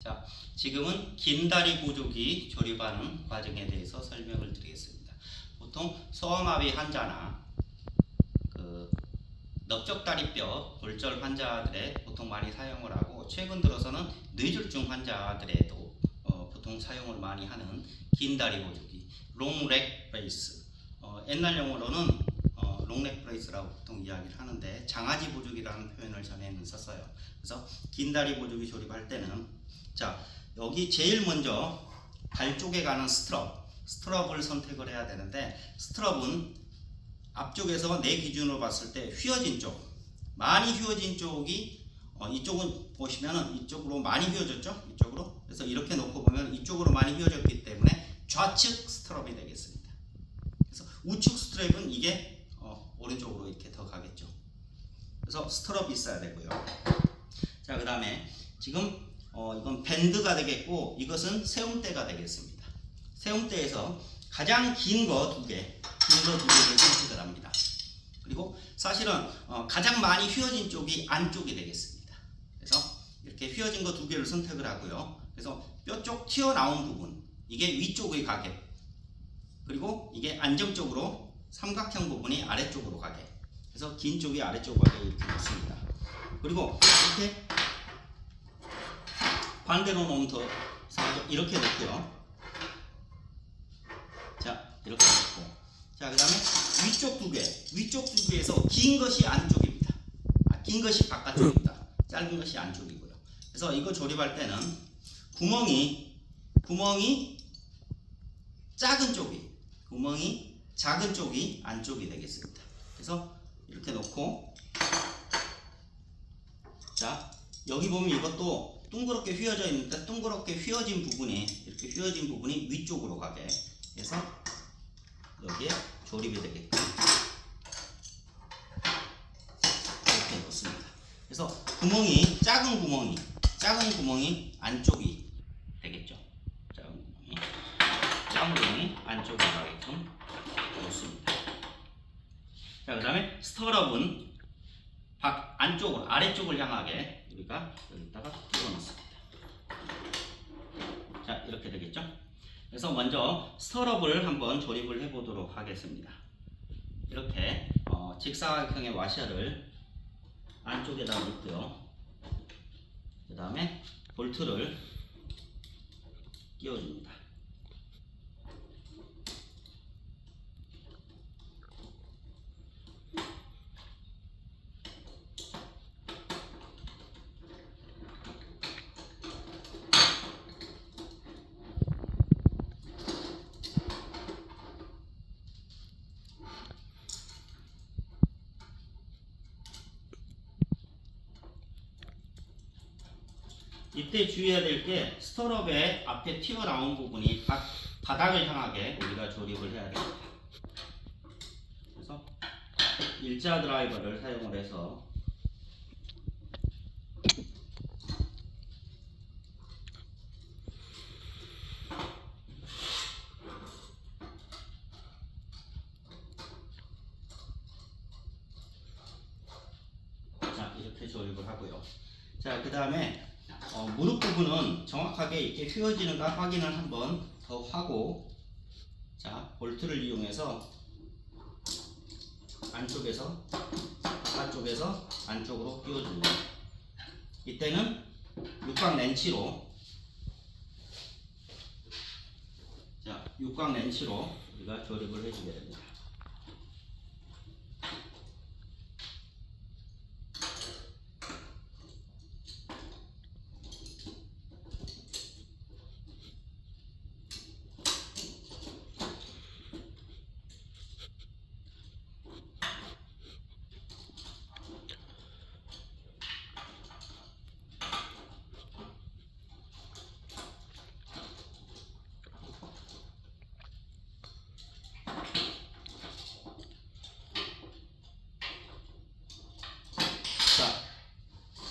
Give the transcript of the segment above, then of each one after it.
자, 지금은 긴 다리 보조기 조립하는 과정에 대해서 설명을 드리겠습니다. 보통 소아마비 환자나 넓적다리뼈 골절 환자들에 보통 많이 사용을 하고, 최근 들어서는 뇌졸중 환자들에도 보통 사용을 많이 하는 긴 다리 보조기 롱렉 브레이스, 옛날 용어로는 롱렉 브레이스라고 보통 이야기를 하는데 장아지 보조기라는 표현을 전에는 썼어요. 그래서 긴 다리 보조기 조립할 때는, 자, 여기 제일 먼저 발 쪽에 가는 스트럽을 선택을 해야 되는데, 스트럽은 앞쪽에서 내 기준으로 봤을 때 휘어진 쪽, 많이 휘어진 쪽이 이쪽은 보시면은 이쪽으로 많이 휘어졌죠? 이쪽으로. 그래서 이렇게 놓고 보면 이쪽으로 많이 휘어졌기 때문에 좌측 스트럽이 되겠습니다. 그래서 우측 스트랩은 이게 오른쪽으로 이렇게 더 가겠죠. 그래서 스트럽이 있어야 되고요. 자, 그 다음에 지금 이건 밴드가 되겠고, 이것은 세움대가 되겠습니다. 세움대에서 가장 긴 거 두 개를 선택을 합니다. 그리고 사실은 가장 많이 휘어진 쪽이 안쪽이 되겠습니다. 그래서 이렇게 휘어진 거 두 개를 선택을 하고요. 그래서 뼈 쪽 튀어나온 부분, 이게 위쪽의 가게, 그리고 이게 안정적으로 삼각형 부분이 아래쪽으로 가게, 그래서 긴 쪽이 아래쪽으로 가게 이렇게 놓습니다. 그리고 이렇게 반대로 놓으면 더 이렇게 놓고요. 자, 이렇게 놓고, 자, 그 다음에 위쪽 두 개에서 긴 것이 안쪽입니다. 긴 것이 바깥쪽입니다. 짧은 것이 안쪽이고요. 그래서 이거 조립할 때는 구멍이 작은 쪽이 안쪽이 되겠습니다. 그래서 이렇게 놓고, 자, 여기 보면 이것도 둥그렇게 휘어져 있는데, 둥그렇게 휘어진 부분이 위쪽으로 가게 해서 여기에 조립이 되게끔 이렇게 놓습니다. 그래서 작은 구멍이 안쪽이 되겠죠. 작은 구멍이 안쪽으로 가게끔 놓습니다. 자, 그 다음에 스터럽은 아래쪽을 향하게 우리가 여기다가 끼워놓습니다. 자, 이렇게 되겠죠. 그래서 먼저 스터럽을 한번 조립을 해보도록 하겠습니다. 이렇게 직사각형의 와셔를 안쪽에다 넣고요. 그 다음에 볼트를 끼워줍니다. 이때 주의해야 될 게, 스터럽의 앞에 튀어나온 부분이 바닥을 향하게 우리가 조립을 해야 됩니다. 그래서 일자 드라이버를 사용을 해서 이렇게 조립을 하고요. 자, 그 다음에 무릎 부분은 정확하게 이렇게 휘어지는가 확인을 한번 더 하고, 자, 볼트를 이용해서 바깥쪽에서 안쪽으로 끼워줍니다. 이때는 육각 렌치로 우리가 조립을 해주게 됩니다.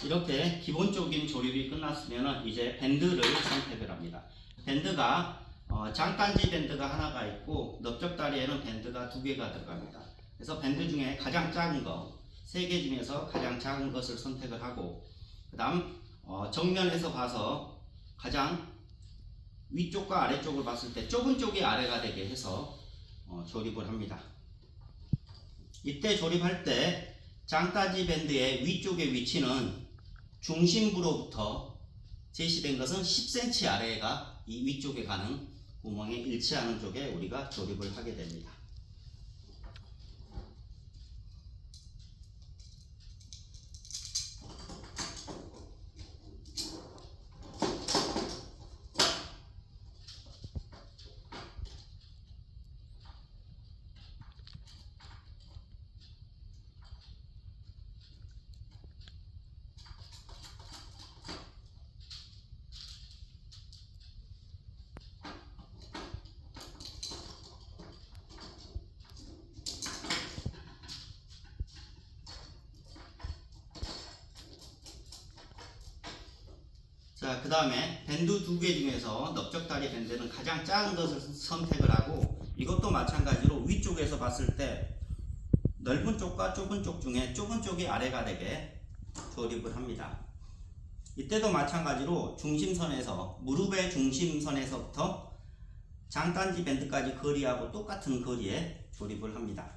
이렇게 기본적인 조립이 끝났으면 이제 밴드를 선택을 합니다. 밴드가 장단지 밴드가 하나가 있고, 넓적다리에는 밴드가 두 개가 들어갑니다. 그래서 밴드 중에 가장 작은 거, 세 개 중에서 가장 작은 것을 선택을 하고, 그 다음 정면에서 봐서 가장 위쪽과 아래쪽을 봤을 때 좁은 쪽이 아래가 되게 해서 조립을 합니다. 이때 조립할 때 장따지 밴드의 위쪽의 위치는 중심부로부터 제시된 것은 10cm 아래가 이 위쪽에 가는 구멍에 일치하는 쪽에 우리가 조립을 하게 됩니다. 자, 그 다음에 밴드 두 개 중에서 넓적다리 밴드는 가장 작은 것을 선택을 하고, 이것도 마찬가지로 위쪽에서 봤을 때 넓은 쪽과 좁은 쪽 중에 좁은 쪽이 아래가 되게 조립을 합니다. 이때도 마찬가지로 중심선에서, 무릎의 중심선에서부터 장단지 밴드까지 거리하고 똑같은 거리에 조립을 합니다.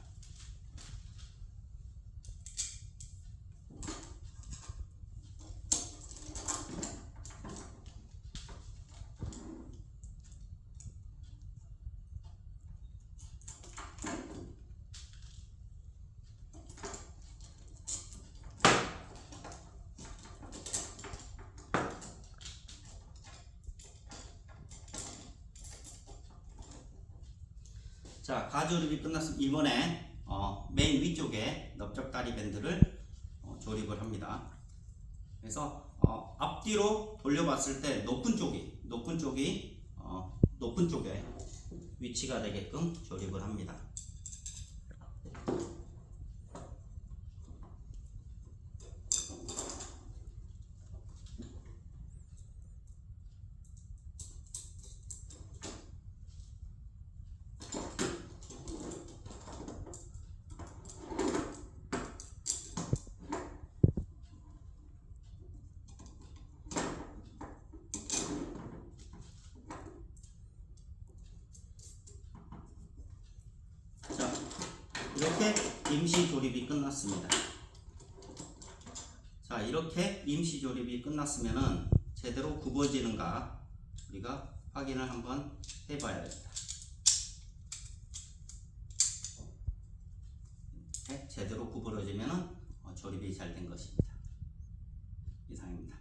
자, 가조립이 끝났으면 이번에 맨 위쪽에 넓적다리 밴드를 조립을 합니다. 그래서 앞뒤로 돌려봤을 때 높은 쪽이 높은 쪽에 위치가 되게끔 조립을 합니다. 자, 이렇게 임시 조립이 끝났습니다. 자, 이렇게 임시 조립이 끝났으면은 제대로 굽어지는가 우리가 확인을 한번 해봐야겠다. 이렇게 제대로 구부러지면은 조립이 잘 된 것입니다. 이상입니다.